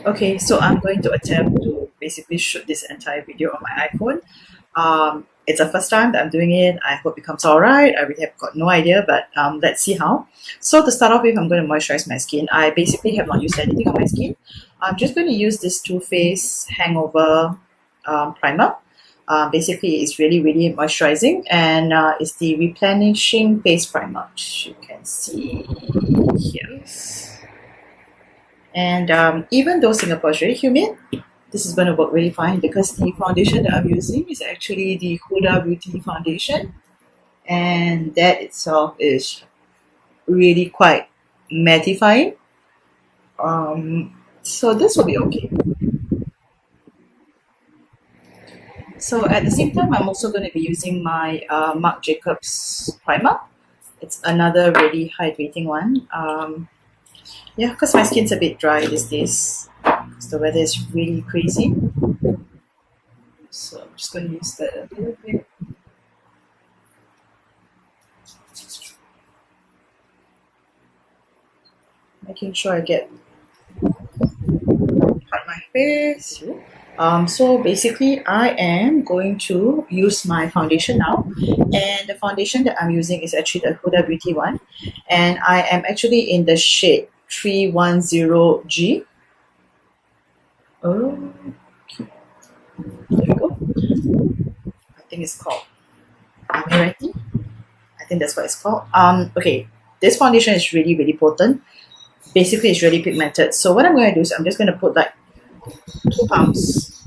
Okay, so I'm going to attempt to basically shoot this entire video on my iPhone. It's the first time that I'm doing it. I hope it comes all right. I really have got no idea, but let's see how. So to start off with, I'm going to moisturize my skin. I basically have not used anything on my skin. I'm just going to use this Too Faced Hangover primer. Basically, it's really moisturizing, and it's the replenishing face primer, which you can see here. And even though Singapore is really humid, this is going to work really fine because the foundation that I'm using is actually the Huda Beauty foundation, and that itself is really quite mattifying. So this will be okay. So at the same time, I'm also going to be using my Marc Jacobs primer. It's another really hydrating one. Yeah, because my skin's a bit dry these days because the weather is really crazy. So I'm just going to use that a little bit. Making sure I get part my face. So basically, I am going to use my foundation now, and the foundation that I'm using is actually the Huda Beauty one, and I am actually in the shade 310G. Oh, okay. There we go. I think it's called Amirati. I think that's what it's called. Okay, this foundation is really potent. Basically, it's really pigmented. So what I'm going to do is I'm just going to put like 2 pumps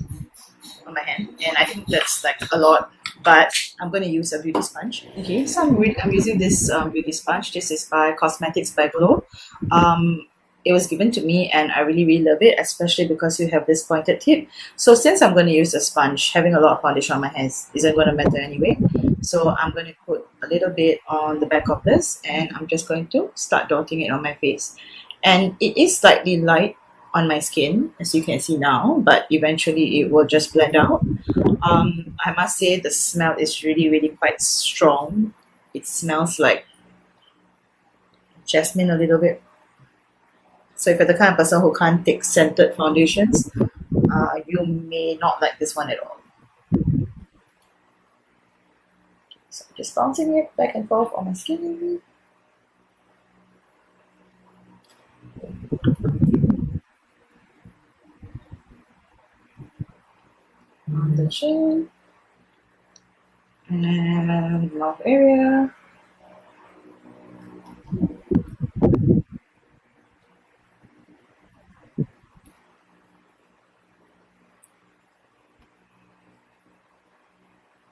on my hand, and I think that's like a lot, but I'm going to use a beauty sponge. Okay, so I'm using this beauty sponge. This is by Cosmetics by Glow. It was given to me, and I really love it, especially because you have this pointed tip. So since I'm going to use a sponge, having a lot of foundation on my hands isn't going to matter anyway. So I'm going to put a little bit on the back of this, and I'm just going to start dotting it on my face. And it is slightly light on my skin, as you can see now, but eventually it will just blend out. I must say the smell is really quite strong. It smells like jasmine a little bit. So if you're the kind of person who can't take scented foundations, you may not like this one at all. So I'm just bouncing it back and forth on my skin. On the chin and mouth area.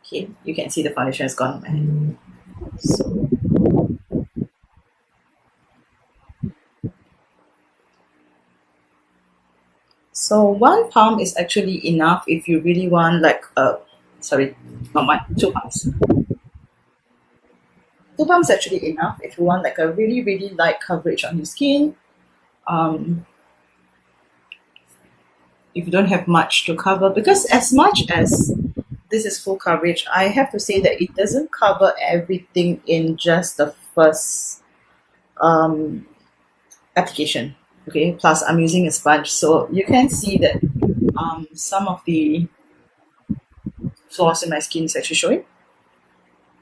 Okay, you can see the foundation has gone on my hand. So 1 palm is actually enough if you really want like sorry, not 1, 2 palms. 2 palms is actually enough if you want like a really light coverage on your skin. If you don't have much to cover, because as much as this is full coverage, I have to say that it doesn't cover everything in just the first application. Okay, plus I'm using a sponge, so you can see that some of the flaws in my skin is actually showing,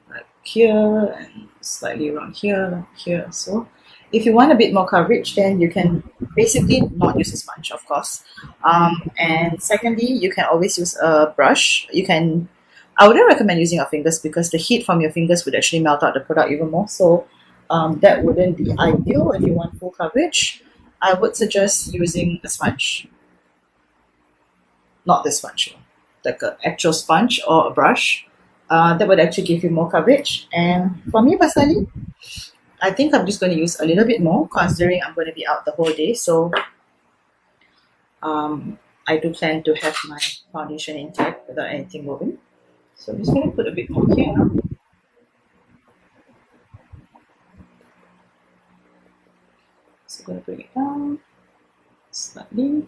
like here and slightly around here, here. So if you want a bit more coverage, then you can basically not use a sponge, of course. And secondly, you can always use a brush. I wouldn't recommend using your fingers because the heat from your fingers would actually melt out the product even more. So that wouldn't be ideal if you want full coverage. I would suggest using a sponge. Not this sponge, like an actual sponge or a brush. That would actually give you more coverage. And for me personally, I think I'm just going to use a little bit more considering I'm going to be out the whole day. So I do plan to have my foundation intact without anything moving. So I'm just going to put a bit more here now. So I'm going to bring it down slightly.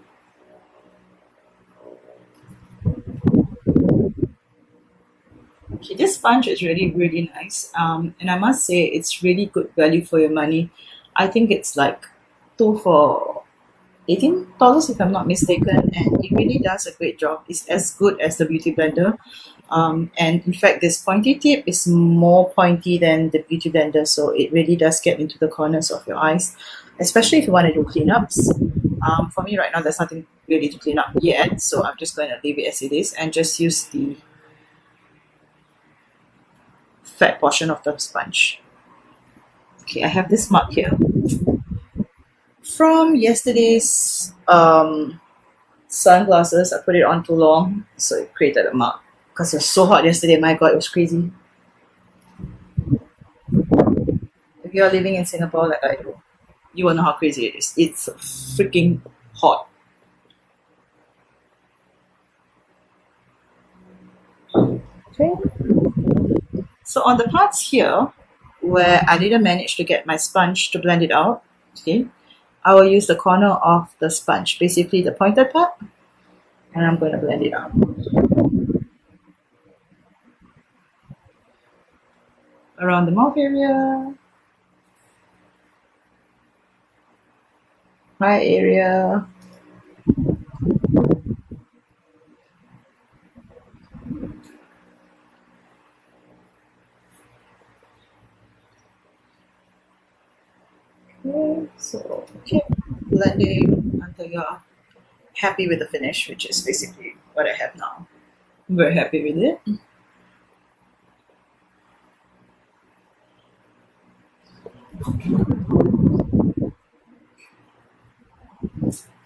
Okay, this sponge is really nice. And I must say it's really good value for your money. I think it's like 2 for $18 if I'm not mistaken, and it really does a great job. It's as good as the Beauty Blender. And in fact, this pointy tip is more pointy than the Beauty Blender, so it really does get into the corners of your eyes, especially if you want to do cleanups. For me right now, there's nothing really to clean up yet, so I'm just going to leave it as it is and just use the fat portion of the sponge. Okay, I have this mark here from yesterday's sunglasses. I put it on too long, so it created a mark because it was so hot yesterday. My god, it was crazy. If you're living in Singapore like I do, you will know how crazy it is. It's freaking hot. Okay, so on the parts here where I didn't manage to get my sponge to blend it out, okay, I will use the corner of the sponge, basically the pointed part, and I'm going to blend it out. Around the mouth area, eye area, okay, so keep blending until you're happy with the finish, which is basically what I have now. I'm very happy with it.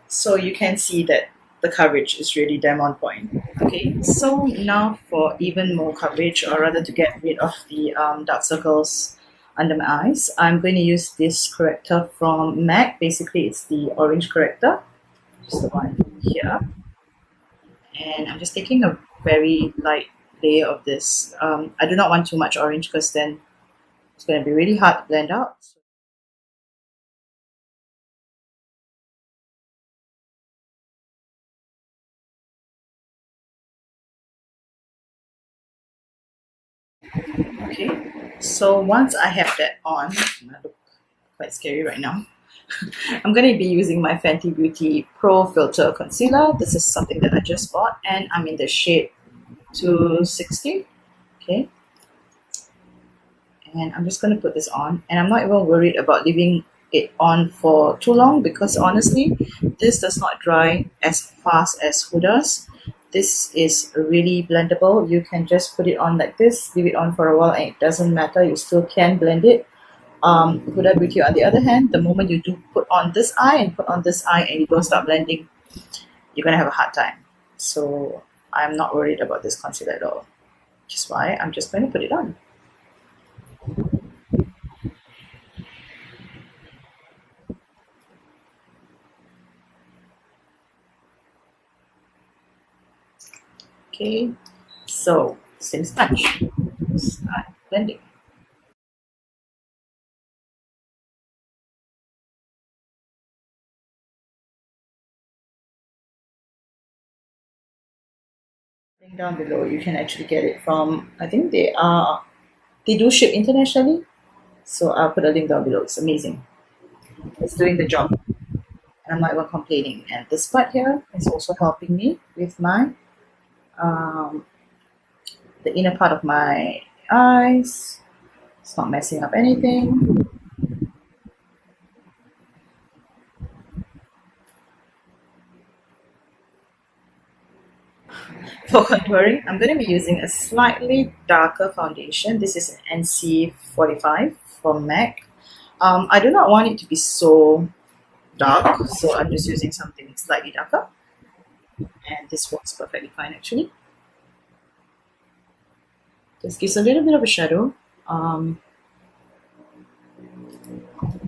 So you can see that the coverage is really damn on point. Okay, so now for even more coverage, or rather to get rid of the dark circles under my eyes, I'm going to use this corrector from MAC. Basically, it's the orange corrector, just the one here. And I'm just taking a very light layer of this. I do not want too much orange because then it's going to be really hard to blend out. Okay, so once I have that on, I look quite scary right now. I'm going to be using my Fenty Beauty Pro Filter Concealer. This is something that I just bought, and I'm in the shade 260. Okay, and I'm just going to put this on, and I'm not even worried about leaving it on for too long because honestly, this does not dry as fast as Huda's. This is really blendable. You can just put it on like this, leave it on for a while, and it doesn't matter. You still can blend it. HudaBeauty, on the other hand, the moment you do put on this eye and put on this eye and you don't start blending, you're gonna have a hard time. So I'm not worried about this concealer at all, which is why I'm just going to put it on. Okay, so same sponge. Start blending. Link down below, you can actually get it from, I think they do ship internationally, so I'll put a link down below. It's amazing. It's doing the job, and I'm not even complaining. And this part here is also helping me with my the inner part of my eyes. It's not messing up anything. For contouring, I'm going to be using a slightly darker foundation. This is an NC45 from MAC. I do not want it to be so dark, so I'm just using something slightly darker. And this works perfectly fine actually. Just gives a little bit of a shadow. And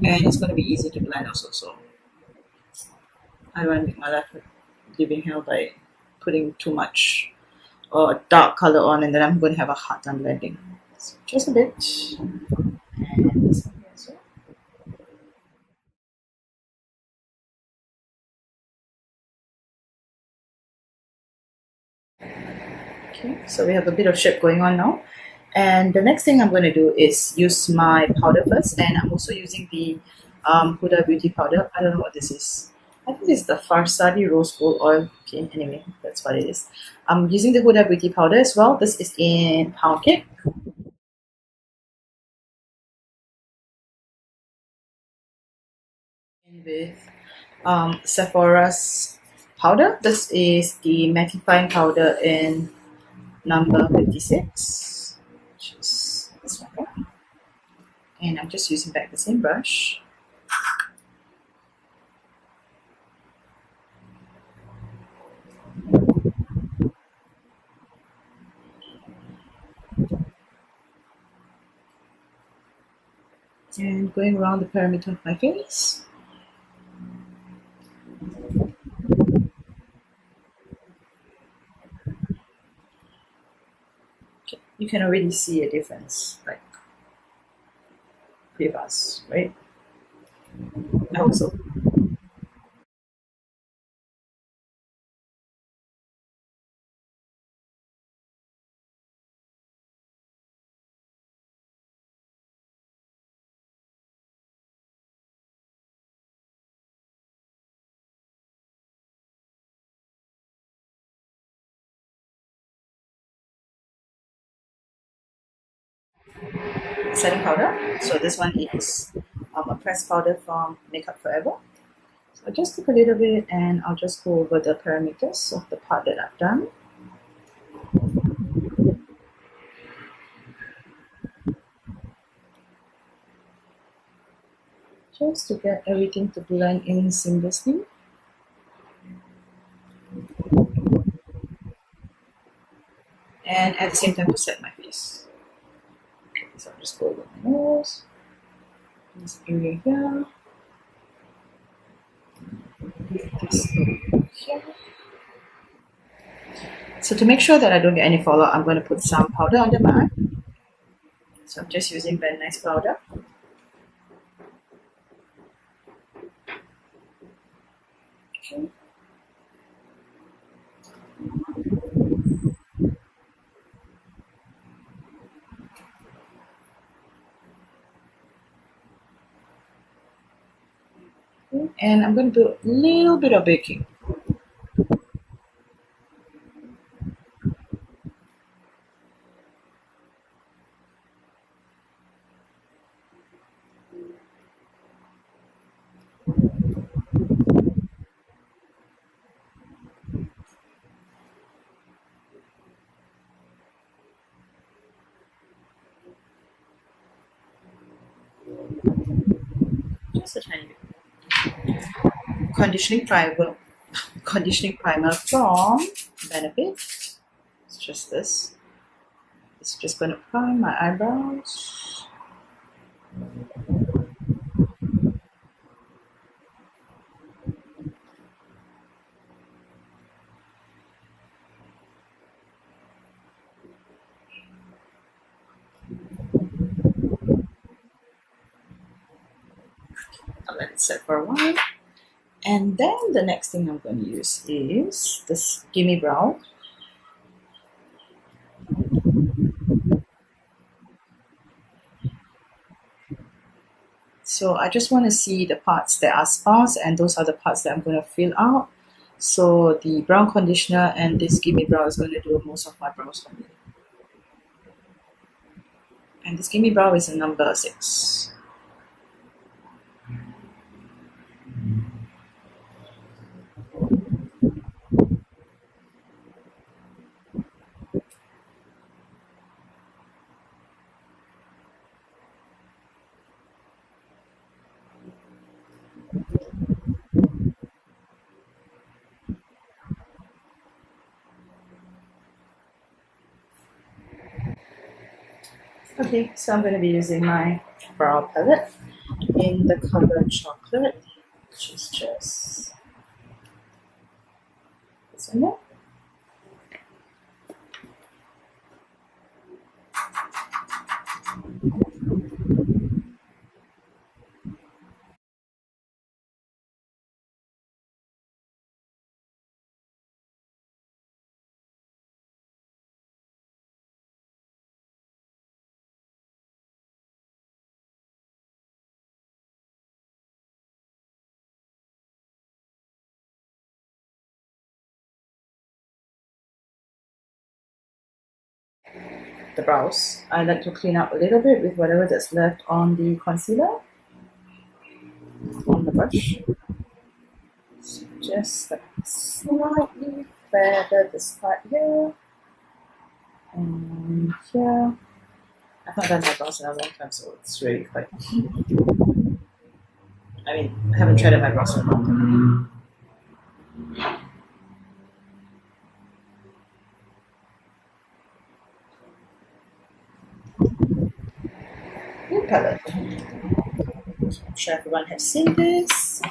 it's going to be easy to blend also, so I don't want to make my life living hell by putting too much dark color on, and then I'm going to have a hard time blending. So just a bit. And this one here as well. Okay, so we have a bit of shape going on now. And the next thing I'm going to do is use my powder first, and I'm also using the HudaBeauty powder. I don't know what this is. I think this is the Farsadi Rose Gold Oil. Okay, anyway, that's what it is. I'm using the Huda Beauty powder as well. This is in pound cake. And with Sephora's powder. This is the mattifying powder in number 56, which is this one. And I'm just using back the same brush. And going around the perimeter of my face. Okay. You can already see a difference, like pretty fast, right? I hope so. Setting powder. So this one is a pressed powder from Makeup Forever. So I just took a little bit and I'll just go over the parameters of the part that I've done. Just to get everything to blend in seamlessly. And at the same time to set my face. Okay, so I'll just go over my nose, this area here, this here. So to make sure that I don't get any fallout, I'm going to put some powder under my eye. So I'm just using Van Nice powder. Okay. And I'm going to do a little bit of baking. Just a tiny bit. Conditioning primer, conditioning primer from Benefit. It's just this. It's just going to prime my eyebrows. I'll let it set for a while. And then the next thing I'm going to use is this Gimme Brow. So I just want to see the parts that are sparse, and those are the parts that I'm going to fill out. So the brown conditioner and this Gimme Brow is going to do most of my brows for me. And this Gimme Brow is a number 6. Okay, so I'm going to be using my brow palette in the color Chocolate, which is just this one there. the brows, I like to clean up a little bit with whatever that's left on the concealer on the brush. So just like slightly feather this part here and here. I've not done my brows in a long time, so it's really quite. I mean, I haven't tried my brows in a long time. New palette. I'm sure everyone has seen this,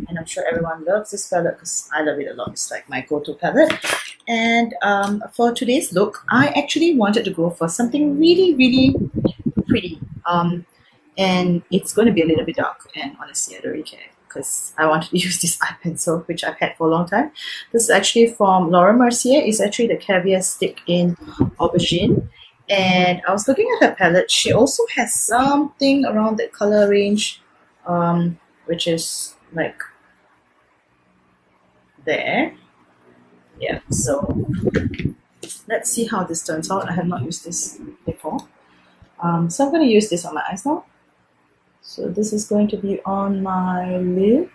and I'm sure everyone loves this palette because I love it a lot. It's like my go-to palette. And for today's look, I actually wanted to go for something really, really pretty. And it's going to be a little bit dark, and honestly, I don't really care because I wanted to use this eye pencil, which I've had for a long time. This is actually from Laura Mercier. It's actually the Caviar Stick in Aubergine. And I was looking at her palette. She also has something around that color range, which is like there. Yeah, so let's see how this turns out. I have not used this before. So I'm going to use this on my eyes now. So this is going to be on my lid.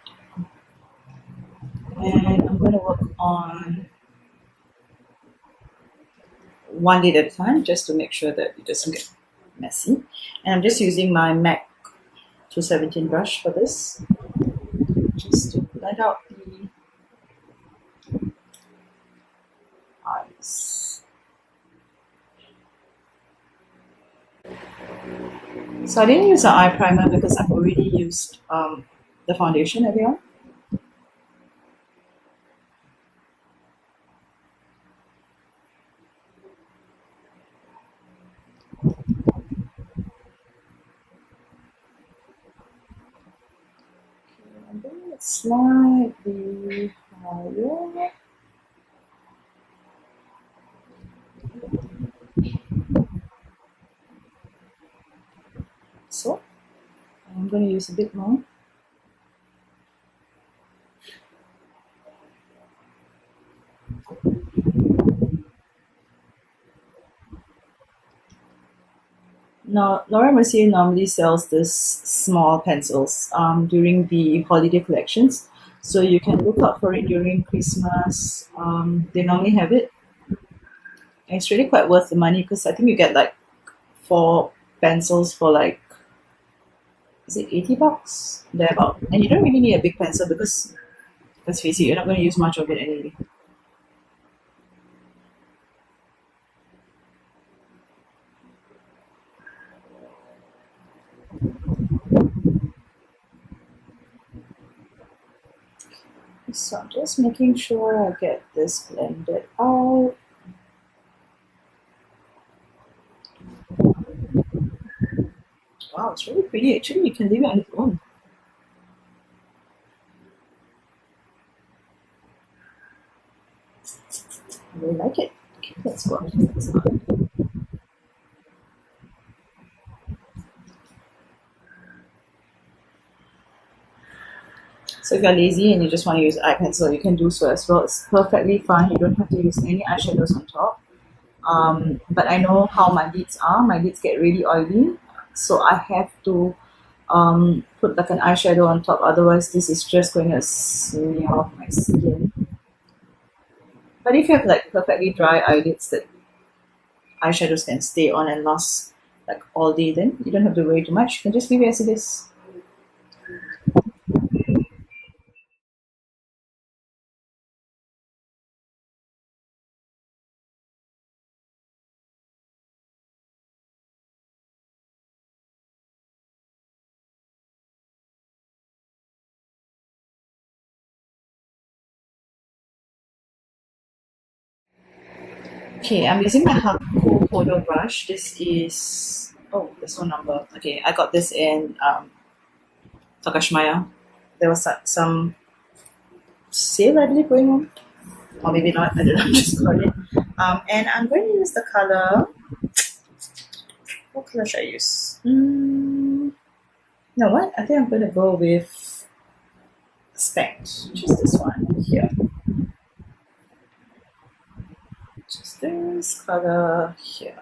And I'm going to work on one lid at a time just to make sure that it doesn't get messy. And I'm just using my MAC 217 brush for this, just to blend out the eyes. So I didn't use an eye primer because I've already used the foundation earlier. I'm doing it slightly higher. So I'm going to use a bit more. Now, Laura Mercier normally sells this small pencils during the holiday collections. So you can look out for it during Christmas. They normally have it. And it's really quite worth the money because I think you get like 4 pencils for like, is it $80? Thereabout. And you don't really need a big pencil because, let's face it, you're not going to use much of it anyway. So I'm just making sure I get this blended out. Wow, it's really pretty. Actually, you can leave it on its own. I really like it. Okay, let's go on to the next one. So if you're lazy and you just want to use eye pencil, you can do so as well. It's perfectly fine. You don't have to use any eyeshadows on top. But I know how my lids are. My lids get really oily, so I have to put like an eyeshadow on top. Otherwise, this is just going to smear off my skin. But if you have like perfectly dry eyelids that eyeshadows can stay on and last like all day, then you don't have to worry too much. You can just leave it as it is. Okay, I'm using my Haku Kodo brush. This is, oh, there's no number. Okay, I got this in Takashimaya. There was some sale, I believe, going on. Or maybe not, I don't know, just got it. And I'm going to use the color, what color should I use? You know what? I think I'm going to go with Spect, which is this one here. Just this color here.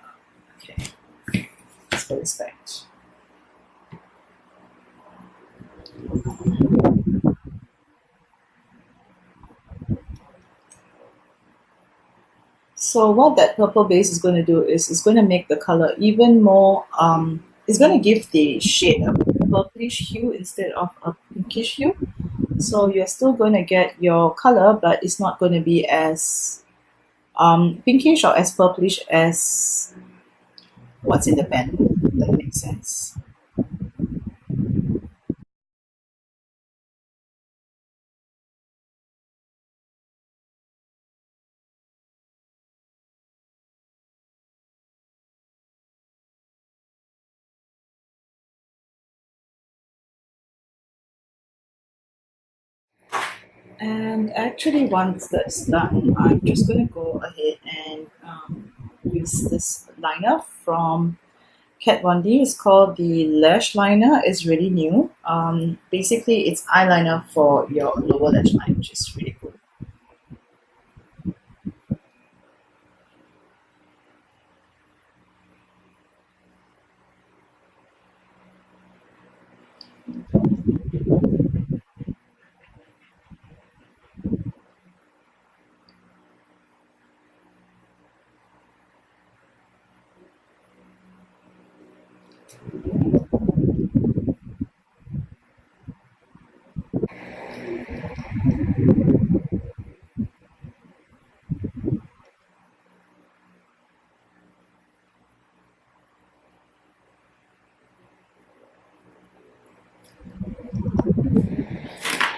Okay. per respect. So what that purple base is going to do is it's going to make the color even more, it's going to give the shade a purplish hue instead of a pinkish hue. So you're still going to get your color, but it's not going to be as pinkish or as purplish as what's in the pen. That makes sense. And actually, once that's done, I'm just going to go ahead and use this liner from Kat Von D. It's called the Lash Liner. It's really new. Basically, it's eyeliner for your lower lash line, which is really cool.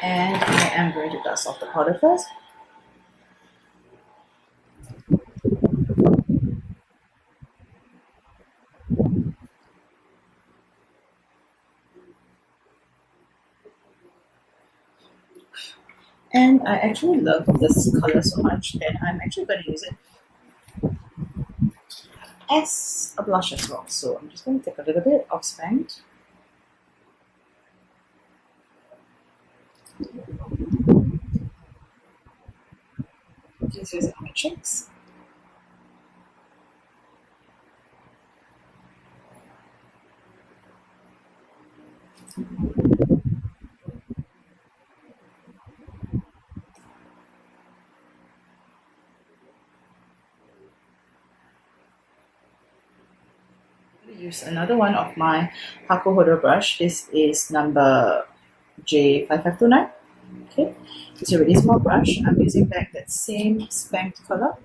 And I am going to dust off the powder first. And I actually love this color so much that I'm actually going to use it as a blush as well. So I'm just going to take a little bit of Spank. Just use it on my cheeks. Use another one of my Huda brush. This is number J5529. Okay, it's a really small brush. I'm using back that same spanked color.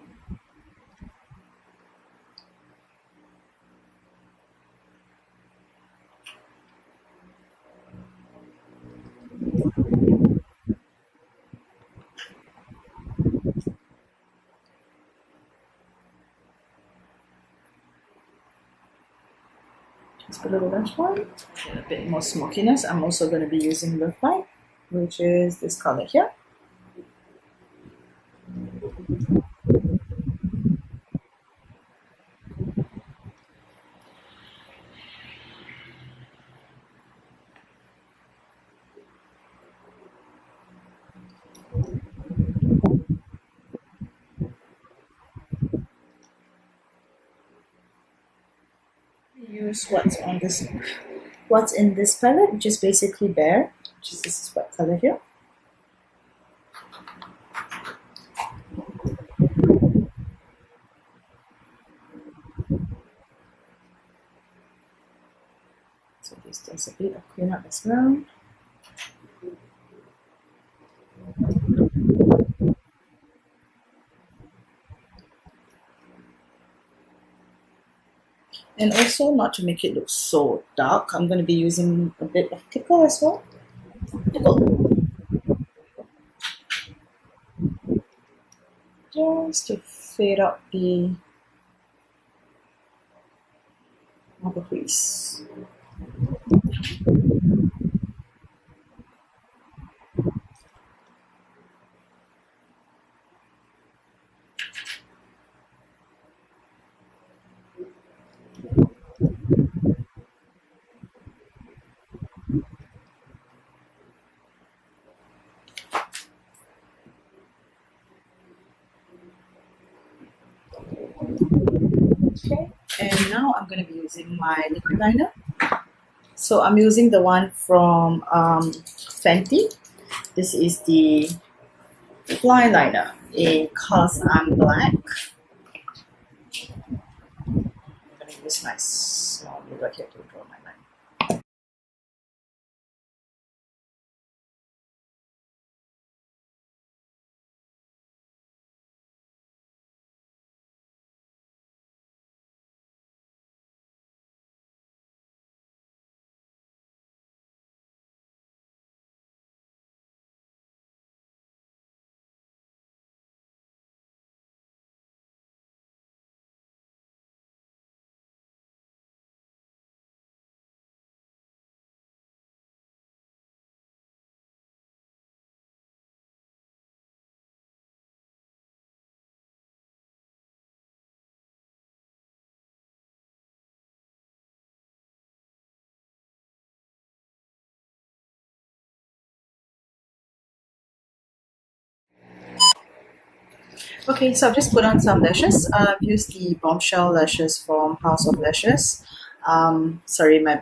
Just a little lash line, and a bit more smokiness. I'm also going to be using Love Light, which is this color here. Use what's in this palette, which is basically Bare, which is this white color here. So this does a bit of cleanup as well. And also, not to make it look so dark, I'm going to be using a bit of Tickle as well. Tickle. Just to fade out the marble crease. Okay, and now now I'm going to be using my liquid liner. So I'm using the one from Fenty. This is the Fly Liner in Cause I'm Black. I'm going to use my small ruler here to draw my line. Okay, so I've just put on some lashes. I've used the Bombshell lashes from House of Lashes. Sorry, my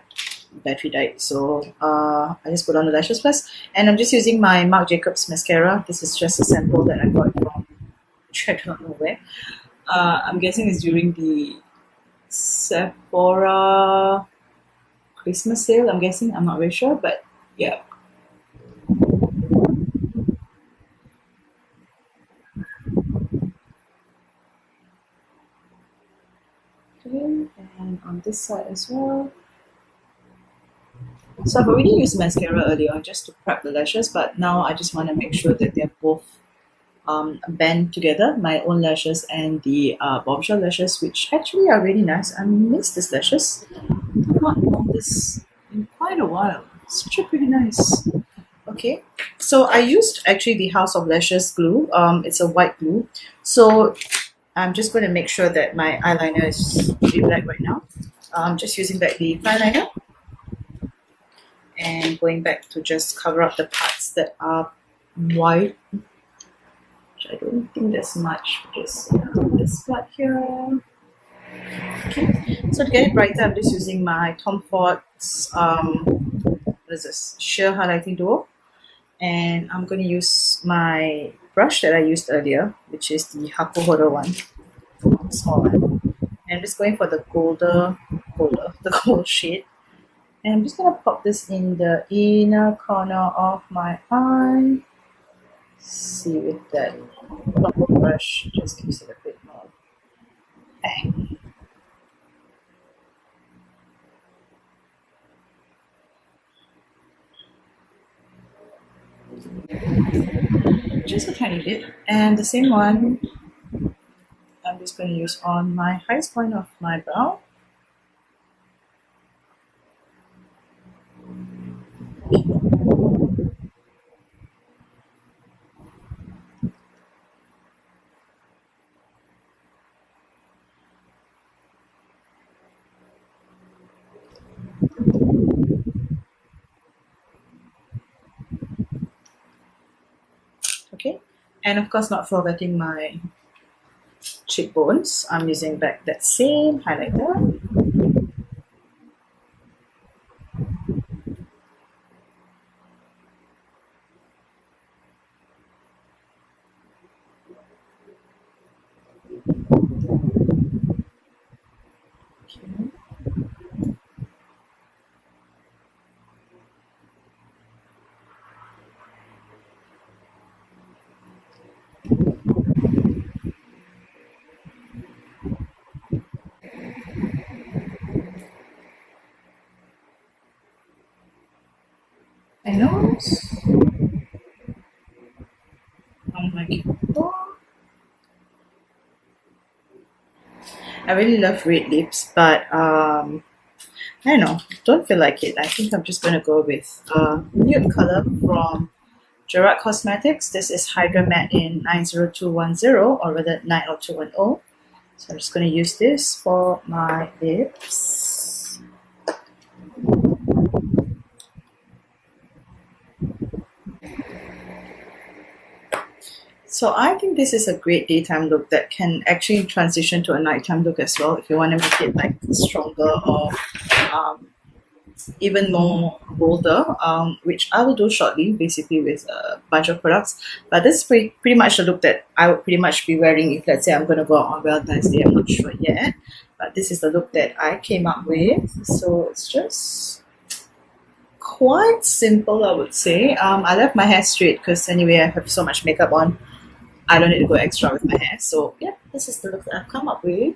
battery died, so I just put on the lashes first. And I'm just using my Marc Jacobs mascara. This is just a sample that I got from, I don't know where. I'm guessing it's during the Sephora Christmas sale, I'm guessing. I'm not very sure, but yeah. Okay, and on this side as well. So I've already used mascara earlier on just to prep the lashes, but now I just want to make sure that they're both band together, my own lashes and the Bombshell lashes, which actually are really nice. I miss these lashes. I've not worn this in quite a while. It's actually pretty nice. Okay, so I used actually the House of Lashes glue. It's a white glue. So I'm just going to make sure that my eyeliner is really black right now. I'm just using back the eyeliner and going back to just cover up the parts that are white. Which I don't think there's much. Just this part here. Okay. So to get it brighter, I'm just using my Tom Ford's what is this? Sheer Highlighting Duo. And I'm going to use my brush that I used earlier, which is the Hakuhodo one, small one. And I'm just going for the the gold shade. And I'm just going to pop this in the inner corner of my eye. See with that purple brush, just gives it a bit more bang. Just a tiny bit. And the same one I'm just going to use on my highest point of my brow. Okay, and of course not forgetting my cheekbones. I'm using back that same highlighter. Okay. My nose, on my cheekbone. I really love red lips, but I don't know, don't feel like it. I think I'm just gonna go with nude color from Gerard Cosmetics. This is Hydra Matte in 90210, or rather 90210. So I'm just gonna use this for my lips. So I think this is a great daytime look that can actually transition to a nighttime look as well if you want to make it like stronger or um, even more bolder, which I will do shortly, basically with a bunch of products. But this is pretty much the look that I would pretty much be wearing if, let's say, I'm going to go out on Valentine's Day. I'm not sure yet, but this is the look that I came up with. So it's just quite simple, I would say. I left my hair straight because anyway, I have so much makeup on. I don't need to go extra with my hair. So yeah, this is the look that I've come up with.